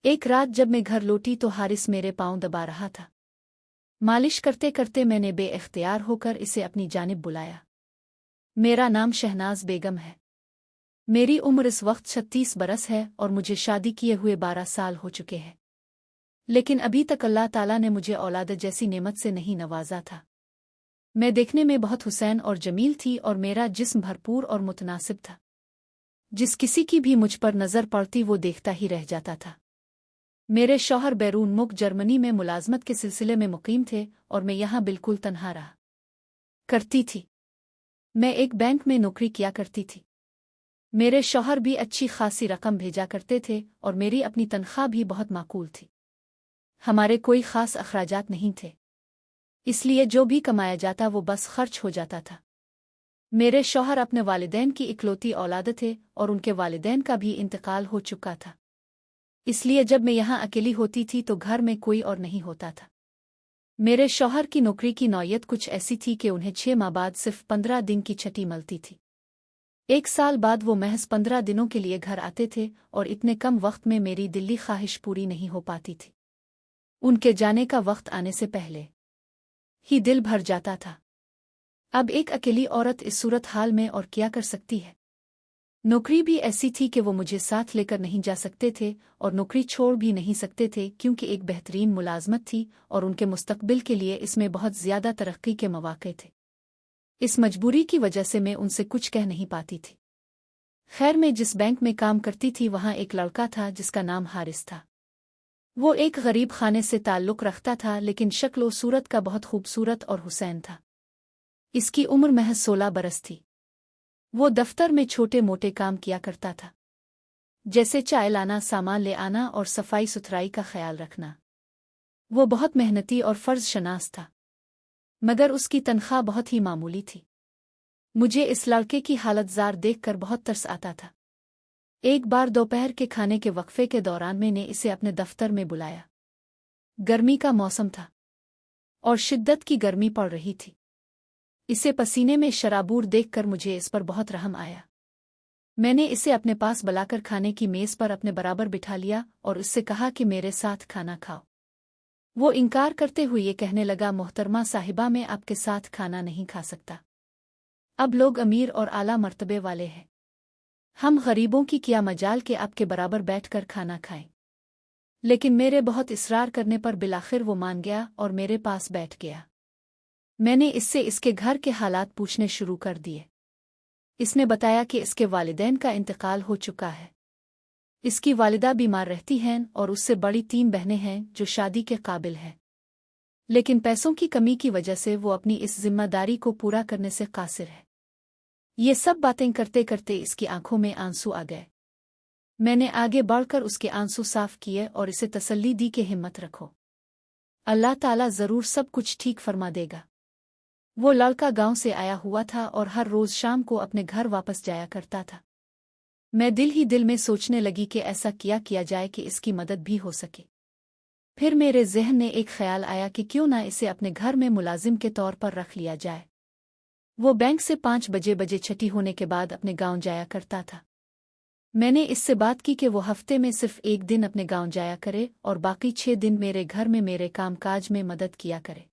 एक रात जब मैं घर लौटी तो हारिस मेरे पांव दबा रहा था। मालिश करते करते मैंने बेइख्तियार होकर इसे अपनी जानिब बुलाया। मेरा नाम शहनाज बेगम है। मेरी उम्र इस वक्त 36 बरस है और मुझे शादी किए हुए 12 साल हो चुके हैं। लेकिन अभी तक अल्लाह ताला ने मुझे औलाद जैसी नेमत से नहीं नवाजा था। मैं देखने में बहुत हुसैन और जमील थी और मेरा जिस्म भरपूर और मुतनासिब था। जिस किसी की भी मुझ पर नज़र पड़ती वो देखता ही रह जाता था। मेरे शौहर बैरून मुल्क जर्मनी में मुलाजमत के सिलसिले में मुकीम थे और मैं यहाँ बिल्कुल तन्हा रहा करती थी। मैं एक बैंक में नौकरी किया करती थी। मेरे शौहर भी अच्छी खासी रकम भेजा करते थे और मेरी अपनी तनख्वाह भी बहुत माकूल थी। हमारे कोई खास अखराजात नहीं थे, इसलिए जो भी कमाया जाता वो बस खर्च हो जाता था। मेरे शौहर अपने वालिदैन की इकलौती औलाद थे और उनके वालिदैन का भी इंतकाल हो चुका था। इसलिए जब मैं यहाँ अकेली होती थी तो घर में कोई और नहीं होता था। मेरे शौहर की नौकरी की नौयत कुछ ऐसी थी कि उन्हें 6 माह बाद सिर्फ 15 दिन की छुट्टी मिलती थी। 1 साल बाद वो महज 15 दिनों के लिए घर आते थे और इतने कम वक्त में मेरी दिल्ली ख्वाहिश पूरी नहीं हो पाती थी। उनके जाने का वक्त आने से पहले ही दिल भर जाता था। अब एक अकेली औरत इस सूरत हाल में और क्या कर सकती है। नौकरी भी ऐसी थी कि वो मुझे साथ लेकर नहीं जा सकते थे और नौकरी छोड़ भी नहीं सकते थे क्योंकि एक बेहतरीन मुलाजमत थी और उनके मुस्तकबिल के लिए इसमें बहुत ज़्यादा तरक्की के मौके थे। इस मजबूरी की वजह से मैं उनसे कुछ कह नहीं पाती थी। खैर, मैं जिस बैंक में काम करती थी वहाँ एक लड़का था जिसका नाम हारिस था। वो एक गरीब खाने से ताल्लुक़ रखता था, लेकिन शक्ल व सूरत का बहुत खूबसूरत और हुसैन था। इसकी उम्र महज 16 बरस थी। वो दफ्तर में छोटे मोटे काम किया करता था, जैसे चाय लाना, सामान ले आना और सफाई सुथराई का ख्याल रखना। वो बहुत मेहनती और फर्ज शनास था, मगर उसकी तनख्वाह बहुत ही मामूली थी। मुझे इस लड़के की हालत जार देखकर बहुत तरस आता था। एक बार दोपहर के खाने के वक्फे के दौरान मैंने इसे अपने दफ्तर में बुलाया। गर्मी का मौसम था और शिद्दत की गर्मी पड़ रही थी। इसे पसीने में शराबूर देखकर मुझे इस पर बहुत रहम आया। मैंने इसे अपने पास बुलाकर खाने की मेज़ पर अपने बराबर बिठा लिया और उससे कहा कि मेरे साथ खाना खाओ। वो इनकार करते हुए ये कहने लगा, मोहतरमा साहिबा, मैं आपके साथ खाना नहीं खा सकता। अब लोग अमीर और आला मर्तबे वाले हैं, हम गरीबों की क्या मजाल के आपके बराबर बैठकर खाना खाएं। लेकिन मेरे बहुत इसरार करने पर बिलाखिर वो मान गया और मेरे पास बैठ गया। मैंने इससे इसके घर के हालात पूछने शुरू कर दिए। इसने बताया कि इसके वालिदैन का इंतकाल हो चुका है। इसकी वालिदा बीमार रहती हैं और उससे बड़ी 3 बहनें हैं जो शादी के काबिल हैं, लेकिन पैसों की कमी की वजह से वो अपनी इस जिम्मेदारी को पूरा करने से कासिर है। ये सब बातें करते करते इसकी आंखों में आंसू आ गए। मैंने आगे बढ़कर उसके आंसू साफ किए और इसे तसल्ली दी कि हिम्मत रखो, अल्लाह ताला ज़रूर सब कुछ ठीक फरमा देगा। वो लड़का गांव से आया हुआ था और हर रोज़ शाम को अपने घर वापस जाया करता था। मैं दिल ही दिल में सोचने लगी कि ऐसा क्या किया जाए कि इसकी मदद भी हो सके। फिर मेरे ज़हन में एक ख्याल आया कि क्यों ना इसे अपने घर में मुलाजिम के तौर पर रख लिया जाए। वो बैंक से 5 बजे छुट्टी होने के बाद अपने गांव जाया करता था। मैंने इससे बात की कि वो हफ्ते में सिर्फ 1 दिन अपने गांव जाया करे और बाकी 6 दिन मेरे घर में मेरे कामकाज में मदद किया करे।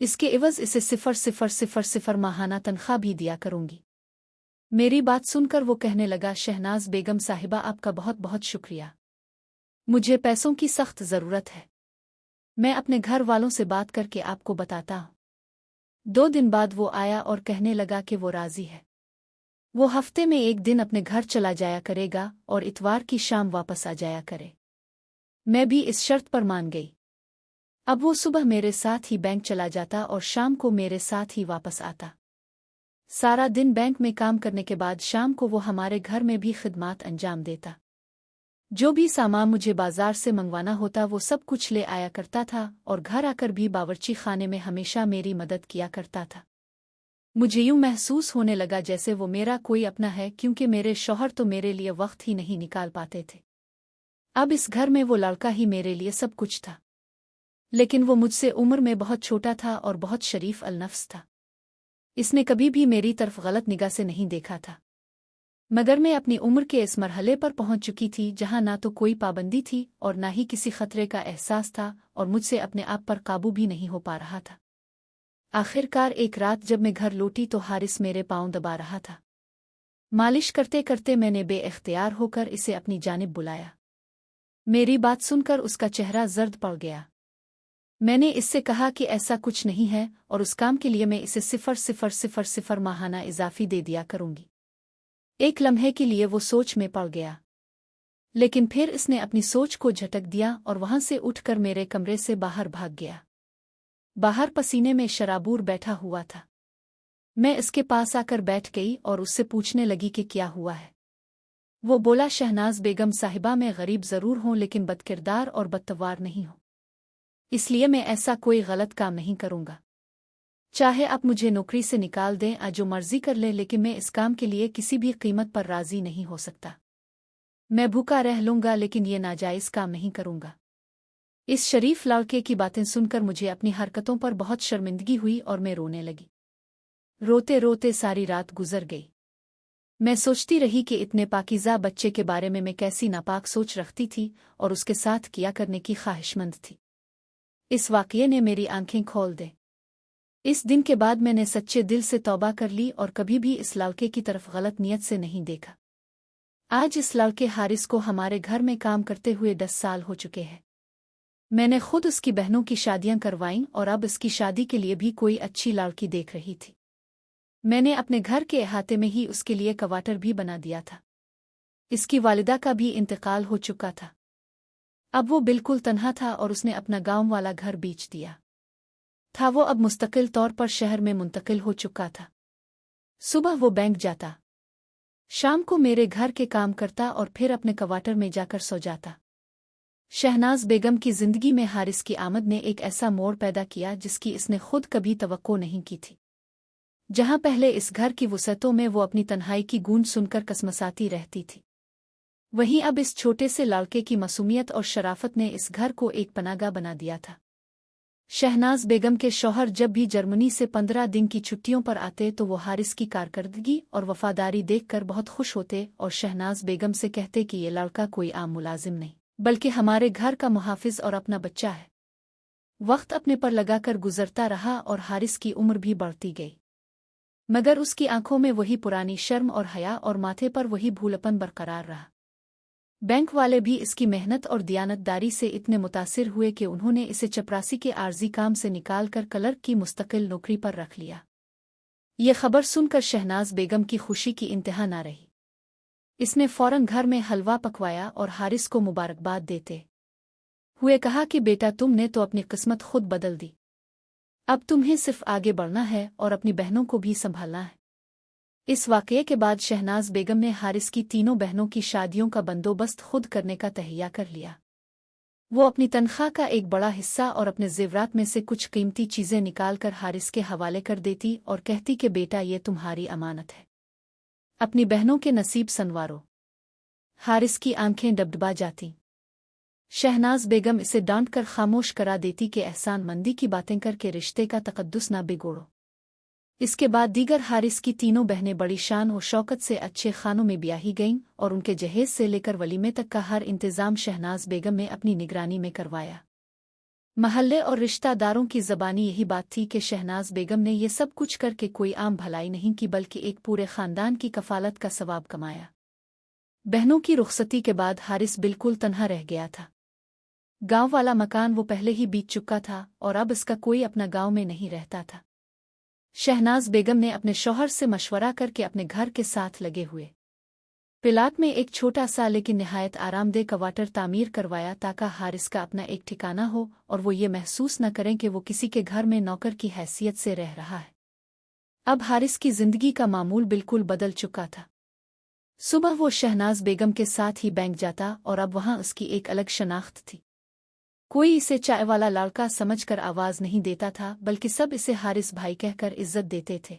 इसके एवज इसे 0,000 माहाना तनख्वाह भी दिया करूंगी। मेरी बात सुनकर वो कहने लगा, शहनाज बेगम साहिबा, आपका बहुत बहुत शुक्रिया। मुझे पैसों की सख्त ज़रूरत है। मैं अपने घर वालों से बात करके आपको बताता हूँ। 2 दिन बाद वो आया और कहने लगा कि वो राज़ी है। वो हफ्ते में 1 दिन अपने घर चला जाया करेगा और इतवार की शाम वापस आ जाया करे। मैं भी इस शर्त पर मान गई। अब वो सुबह मेरे साथ ही बैंक चला जाता और शाम को मेरे साथ ही वापस आता। सारा दिन बैंक में काम करने के बाद शाम को वो हमारे घर में भी खिदमात अंजाम देता। जो भी सामान मुझे बाजार से मंगवाना होता वो सब कुछ ले आया करता था और घर आकर भी बावर्ची खाने में हमेशा मेरी मदद किया करता था। मुझे यूं महसूस होने लगा जैसे वो मेरा कोई अपना है, क्योंकि मेरे शौहर तो मेरे लिए वक्त ही नहीं निकाल पाते थे। अब इस घर में वो लड़का ही मेरे लिए सब कुछ था। लेकिन वो मुझसे उम्र में बहुत छोटा था और बहुत शरीफ अलनफ्स था। इसने कभी भी मेरी तरफ गलत निगाह से नहीं देखा था। मगर मैं अपनी उम्र के इस मरहले पर पहुंच चुकी थी जहां ना तो कोई पाबंदी थी और ना ही किसी खतरे का एहसास था और मुझसे अपने आप पर काबू भी नहीं हो पा रहा था। आखिरकार एक रात जब मैं घर लौटी तो हारिस मेरे पांव दबा रहा था। मालिश करते करते मैंने बेइख्तियार होकर इसे अपनी जानिब बुलाया। मेरी बात सुनकर उसका चेहरा जर्द पड़ गया। मैंने इससे कहा कि ऐसा कुछ नहीं है और उस काम के लिए मैं इसे 0,000 माहाना इजाफी दे दिया करूंगी। एक लम्हे के लिए वो सोच में पड़ गया, लेकिन फिर इसने अपनी सोच को झटक दिया और वहां से उठकर मेरे कमरे से बाहर भाग गया। बाहर पसीने में शराबूर बैठा हुआ था। मैं इसके पास आकर बैठ गई और उससे पूछने लगी कि क्या हुआ है। वो बोला, शहनाज बेगम साहिबा, मैं गरीब जरूर हूं लेकिन बदकिरदार और बदतवार नहीं हूं, इसलिए मैं ऐसा कोई गलत काम नहीं करूंगा। चाहे आप मुझे नौकरी से निकाल दें या जो मर्जी कर लें, लेकिन मैं इस काम के लिए किसी भी कीमत पर राजी नहीं हो सकता। मैं भूखा रह लूंगा लेकिन ये नाजायज़ काम नहीं करूंगा। इस शरीफ लड़के की बातें सुनकर मुझे अपनी हरकतों पर बहुत शर्मिंदगी हुई और मैं रोने लगी। रोते रोते सारी रात गुजर गई। मैं सोचती रही कि इतने पाकीज़ा बच्चे के बारे में मैं कैसी नापाक सोच रखती थी और उसके साथ किया करने की ख्वाहिशमंद थी। इस वाक़ये ने मेरी आंखें खोल दे। इस दिन के बाद मैंने सच्चे दिल से तौबा कर ली और कभी भी इस लड़के की तरफ गलत नियत से नहीं देखा। आज इस लड़के हारिस को हमारे घर में काम करते हुए 10 साल हो चुके हैं। मैंने खुद उसकी बहनों की शादियां करवाईं और अब इसकी शादी के लिए भी कोई अच्छी लड़की देख रही थी। मैंने अपने घर के अहाते में ही उसके लिए क्वार्टर भी बना दिया था। इसकी वालिदा का भी इंतकाल हो चुका था। अब वो बिल्कुल तन्हा था और उसने अपना गांव वाला घर बेच दिया था। वो अब मुस्तकिल तौर पर शहर में मुंतकिल हो चुका था। सुबह वो बैंक जाता, शाम को मेरे घर के काम करता और फिर अपने क्वार्टर में जाकर सो जाता। शहनाज बेगम की जिंदगी में हारिस की आमद ने एक ऐसा मोड़ पैदा किया जिसकी इसने खुद कभी तवक्को नहीं की थी। जहां पहले इस घर की वुसअतों में वो अपनी तन्हाई की गूंज सुनकर कसमसाती रहती थी, वहीं अब इस छोटे से लड़के की मासूमियत और शराफत ने इस घर को एक पनागा बना दिया था। शहनाज बेगम के शौहर जब भी जर्मनी से 15 दिन की छुट्टियों पर आते तो वो हारिस की कारकर्दगी और वफादारी देखकर बहुत खुश होते और शहनाज बेगम से कहते कि ये लड़का कोई आम मुलाजिम नहीं बल्कि हमारे घर का मुहाफिज और अपना बच्चा है। वक्त अपने पर लगाकर गुजरता रहा और हारिस की उम्र भी बढ़ती गई, मगर उसकी आंखों में वही पुरानी शर्म और हया और माथे पर वही भूलपन बरकरार रहा। बैंक वाले भी इसकी मेहनत और दियानतदारी से इतने मुतासिर हुए कि उन्होंने इसे चपरासी के आर्जी काम से निकालकर क्लर्क की मुस्तकिल नौकरी पर रख लिया। ये खबर सुनकर शहनाज बेगम की खुशी की इंतहा न रही। इसने फौरन घर में हलवा पकवाया और हारिस को मुबारकबाद देते हुए कहा कि बेटा, तुमने तो अपनी किस्मत खुद बदल दी। अब तुम्हें सिर्फ आगे बढ़ना है और अपनी बहनों को भी संभालना है। इस वाक़ये के बाद शहनाज बेगम ने हारिस की तीनों बहनों की शादियों का बंदोबस्त खुद करने का तहैया कर लिया। वो अपनी तनख्वाह का एक बड़ा हिस्सा और अपने जेवरात में से कुछ कीमती चीज़ें निकालकर हारिस के हवाले कर देती और कहती कि बेटा, ये तुम्हारी अमानत है, अपनी बहनों के नसीब संवारो। हारिस की आंखें डबडबा जाती। शहनाज बेगम इसे डांट कर खामोश करा देती कि एहसान मंदी की बातें करके रिश्ते का तकद्दुस ना बिगोड़ो। इसके बाद दीगर हारिस की तीनों बहनें बड़ी शान और शौकत से अच्छे खानों में ब्याही गईं और उनके जहेज से लेकर वलीमे तक का हर इंतज़ाम शहनाज बेगम ने अपनी निगरानी में करवाया। महल्ले और रिश्तेदारों की ज़बानी यही बात थी कि शहनाज बेगम ने ये सब कुछ करके कोई आम भलाई नहीं की बल्कि एक पूरे ख़ानदान की कफ़ालत का सवाब कमाया। बहनों की रुखसती के बाद हारिस बिल्कुल तन्हा रह गया था। गांव वाला मकान वो पहले ही बीत चुका था और अब इसका कोई अपना गांव में नहीं रहता था। शहनाज बेगम ने अपने शौहर से मशवरा करके अपने घर के साथ लगे हुए प्लाट में एक छोटा सा लेकिन निहायत आरामदेह क्वार्टर तामीर करवाया ताकि हारिस का अपना एक ठिकाना हो और वो ये महसूस न करें कि वो किसी के घर में नौकर की हैसियत से रह रहा है। अब हारिस की जिंदगी का मामूल बिल्कुल बदल चुका था। सुबह वो शहनाज बेगम के साथ ही बैंक जाता और अब वहां उसकी एक अलग शनाख्त थी। कोई इसे चाय वाला लड़का समझकर आवाज नहीं देता था बल्कि सब इसे हारिस भाई कहकर इज्जत देते थे।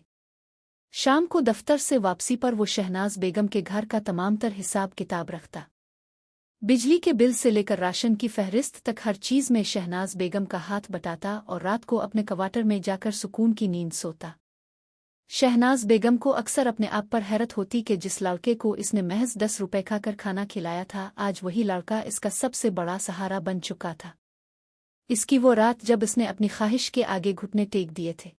शाम को दफ्तर से वापसी पर वो शहनाज बेगम के घर का तमाम तर हिसाब किताब रखता। बिजली के बिल से लेकर राशन की फहरिस्त तक हर चीज में शहनाज बेगम का हाथ बटाता और रात को अपने क्वार्टर में जाकर सुकून की नींद सोता। शहनाज बेगम को अक्सर अपने आप पर हैरत होती कि जिस लड़के को इसने महज 10 रुपए खाकर खाना खिलाया था, आज वही लड़का इसका सबसे बड़ा सहारा बन चुका था। इसकी वो रात जब इसने अपनी ख्वाहिश के आगे घुटने टेक दिए थे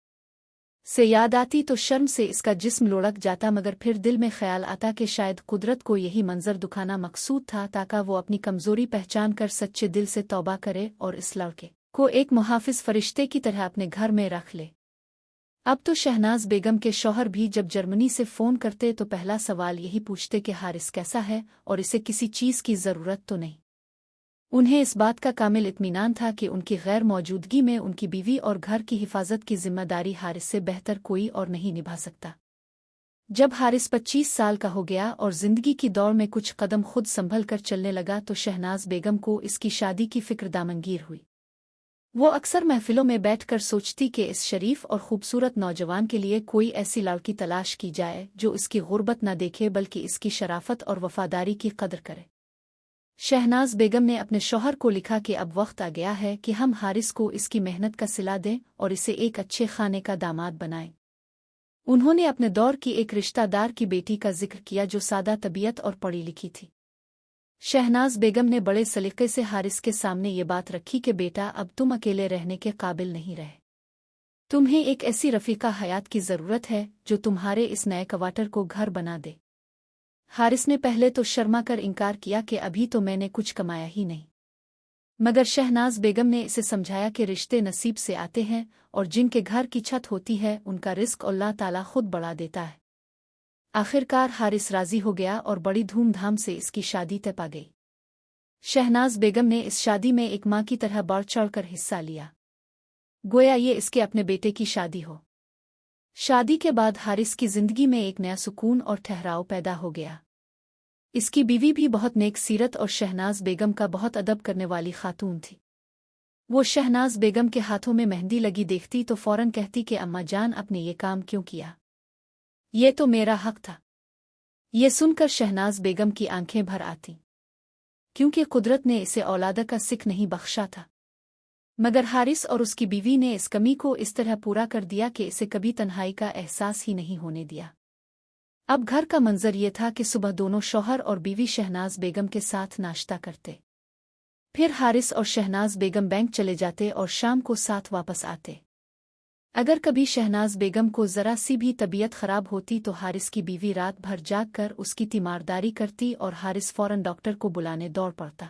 से याद आती तो शर्म से इसका जिस्म लुढ़क जाता, मगर फिर दिल में ख्याल आता कि शायद कुदरत को यही मंजर दुखाना मकसूद था ताकि वो अपनी कमजोरी पहचान कर सच्चे दिल से तौबा करे और इस लड़के को एक मुहाफिज फरिश्ते की तरह अपने घर में रख ले। अब तो शहनाज बेगम के शौहर भी जब जर्मनी से फ़ोन करते तो पहला सवाल यही पूछते कि हारिस कैसा है और इसे किसी चीज़ की ज़रूरत तो नहीं। उन्हें इस बात का कामिल इत्मीनान था कि उनकी गैर मौजूदगी में उनकी बीवी और घर की हिफाजत की जिम्मेदारी हारिस से बेहतर कोई और नहीं निभा सकता। जब हारिस 25 साल का हो गया और ज़िंदगी की दौड़ में कुछ कदम खुद संभल कर चलने लगा तो शहनाज बेगम को इसकी शादी की फ़िक्र दामनगीर हुई। वो अक्सर महफिलों में बैठकर सोचती कि इस शरीफ और खूबसूरत नौजवान के लिए कोई ऐसी लड़की तलाश की जाए जो इसकी गुर्बत न देखे बल्कि इसकी शराफत और वफादारी की कदर करे। शहनाज बेगम ने अपने शौहर को लिखा कि अब वक्त आ गया है कि हम हारिस को इसकी मेहनत का सिला दें और इसे एक अच्छे खाने का दामाद बनाएं। उन्होंने अपने दौर की एक रिश्तेदार की बेटी का जिक्र किया जो सादा तबीयत और पढ़ी लिखी थी। शहनाज बेगम ने बड़े सलीके से हारिस के सामने ये बात रखी कि बेटा, अब तुम अकेले रहने के काबिल नहीं रहे। तुम्हें एक ऐसी रफ़ीका हयात की ज़रूरत है जो तुम्हारे इस नए क्वार्टर को घर बना दे। हारिस ने पहले तो शर्मा कर इनकार किया कि अभी तो मैंने कुछ कमाया ही नहीं, मगर शहनाज बेगम ने इसे समझाया कि रिश्ते नसीब से आते हैं और जिनके घर की छत होती है उनका रिस्क अल्लाह ताला खुद बढ़ा देता है। आखिरकार हारिस राजी हो गया और बड़ी धूमधाम से इसकी शादी तय पा गई। शहनाज बेगम ने इस शादी में एक मां की तरह बढ़ चढ़कर हिस्सा लिया, गोया ये इसके अपने बेटे की शादी हो। शादी के बाद हारिस की जिंदगी में एक नया सुकून और ठहराव पैदा हो गया। इसकी बीवी भी बहुत नेक सीरत और शहनाज बेगम का बहुत अदब करने वाली खातून थी। वो शहनाज बेगम के हाथों में मेहंदी लगी देखती तो फौरन कहती कि अम्मा जान, आपने ये काम क्यों किया? ये तो मेरा हक था। ये सुनकर शहनाज बेगम की आंखें भर आती, क्योंकि कुदरत ने इसे औलाद का सिक नहीं बख्शा था। मगर हारिस और उसकी बीवी ने इस कमी को इस तरह पूरा कर दिया कि इसे कभी तन्हाई का एहसास ही नहीं होने दिया। अब घर का मंजर ये था कि सुबह दोनों शौहर और बीवी शहनाज बेगम के साथ नाश्ता करते, फिर हारिस और शहनाज बेगम बैंक चले जाते और शाम को साथ वापस आते। अगर कभी शहनाज बेगम को ज़रा सी भी तबीयत ख़राब होती तो हारिस की बीवी रात भर जाग कर उसकी तीमारदारी करती और हारिस फ़ौरन डॉक्टर को बुलाने दौड़ पड़ता।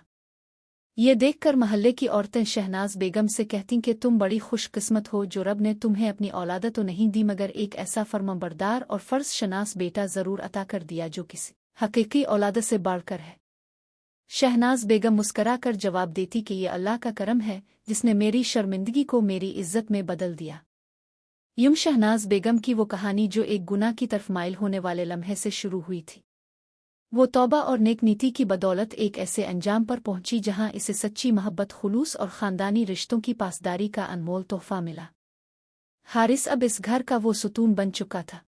ये देखकर महल्ले की औरतें शहनाज बेगम से कहती कि तुम बड़ी खुशकिस्मत हो जो रब ने तुम्हें अपनी औलाद तो नहीं दी मगर एक ऐसा फर्माबरदार और फ़र्ज शनास बेटा ज़रूर अता कर दिया जो किसी हकीकी औलाद से बढ़कर है। शहनाज बेगम मुस्करा कर जवाब देती कि ये अल्लाह का करम है जिसने मेरी शर्मिंदगी को मेरी इज्जत में बदल दिया। यूं शहनाज बेगम की वो कहानी जो एक गुनाह की तरफ माइल होने वाले लम्हे से शुरू हुई थी, वो तौबा और नेक नीति की बदौलत एक ऐसे अंजाम पर पहुंची जहां इसे सच्ची मोहब्बत, खुलूस और ख़ानदानी रिश्तों की पासदारी का अनमोल तोहफा मिला। हारिस अब इस घर का वो सुतून बन चुका था